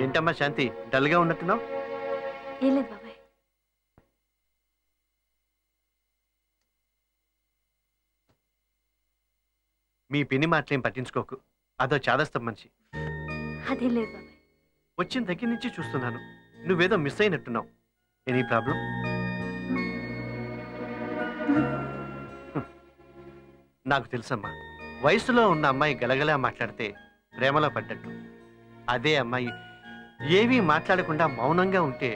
ఏంటమ్మా శాంతి, డల్గా ఉన్నట్టున్నావు? ఏం లేదు బాబాయ్. మీ పిన్ని మాటలేం పట్టించుకోకు, అదో చాదస్తం మనిషి. అదేం లేదు బాబాయ్. వచ్చిన దగ్గర నుంచి చూస్తున్నాను, నువ్వేదో మిస్ అయినట్టున్నావు. Any problem? నాకు తెలుసమ్మా, వయసులో ఉన్న అమ్మాయి గలగలా మాట్లాడితే ప్రేమలో పడ్డట్టు. అదే అమ్మాయి ఏమీ మాట్లాడకుండా మౌనంగా ఉంటే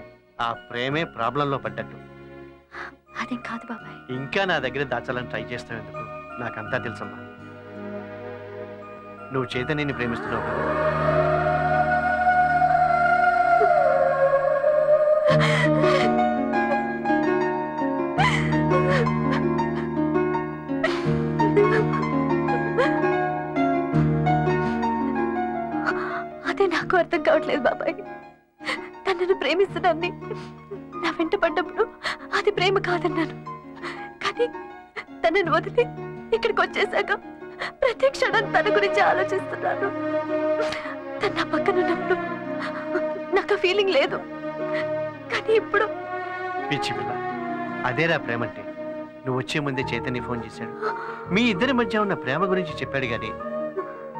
ఆ ప్రేమే ప్రాబ్లంలో పడ్డట్టు. అదేం కాదు బాబాయ్. ఇంకా నా దగ్గర దాచాలని ట్రై చేస్తావు ఎందుకు? నాకంతా తెలుసమ్మా. నువ్వు చైతన్యని ప్రేమిస్తున్నావు కదా? అదే నాకు అర్థం కావట్లేదు బాబాయ్. తనను ప్రేమిస్తున్నాన్ని నా వెంట పడ్డప్పుడు అది ప్రేమ కాదన్నాను. కానీ తనను వదిలి ఇక్కడికి వచ్చేసాక ప్రతి క్షణం తన గురించి ఆలోచిస్తున్నాను. తన నా పక్కన ఉన్నప్పుడు నాకు ఆ ఫీలింగ్ లేదు. కానీ ఇప్పుడు పిచ్చి పిల్ల, అదేరా ప్రేమంటే. నువ్వు వచ్చే ముందే చైతన్య ఫోన్ చేశాడు. మీ ఇద్దరి మధ్య ఉన్న ప్రేమ గురించి చెప్పాడు కానీ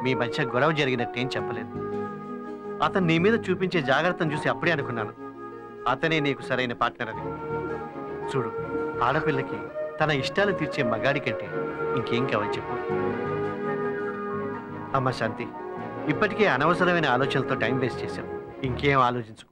మీ మధ్య గొడవ జరిగినట్టేం చెప్పలేదు. అతను నీ మీద చూపించే జాగ్రత్తను చూసి అప్పుడే అనుకున్నాను అతనే నీకు సరైన పార్ట్నర్ అని. చూడు, ఆడపిల్లకి తన ఇష్టాలు తీర్చే మగాడి కంటే ఇంకేం కావాలి చెప్పు. అమ్మ శాంతి, ఇప్పటికే అనవసరమైన ఆలోచనలతో టైం వేస్ట్ చేశాం. ఇంకేం ఆలోచించుకో.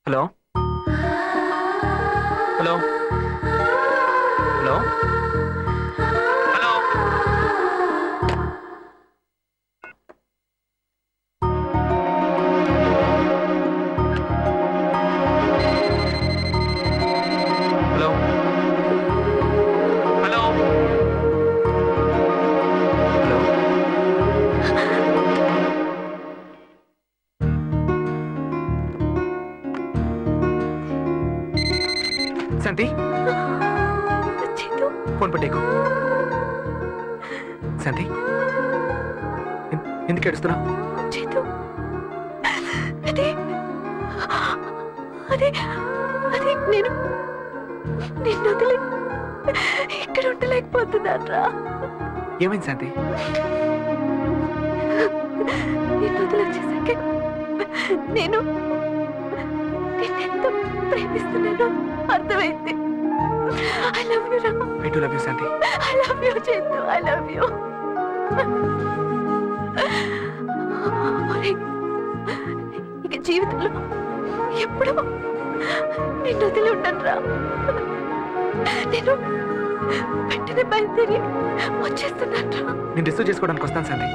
Hello hello hello hello. Hello hello hello. Shanti, phone పట్టేకు. శాంతి, ఎందుకు ఏడుస్తున్నావు? అదే అదే అదే నేను నిన్ను వదిలి ఇక్కడ ఉండలేకపోతున్నారా? ఏమైంది శాంతి? నిన్ను వదిలి వచ్చేసాకే నేను నిన్నెంత ప్రేమిస్తున్నానో అర్థమైంది. I love you, Ram. I do love you, Santi. I love you, Chintu. I love you. ఇక జీవితంలో ఎప్పుడూ నిన్ను వదిలి ఉండను రా. నేను వెంటనే బయలుదేరి వచ్చేస్తున్నాను రా. నేను రిసీవ్ చేసుకోవడానికి వస్తాను శాంతి.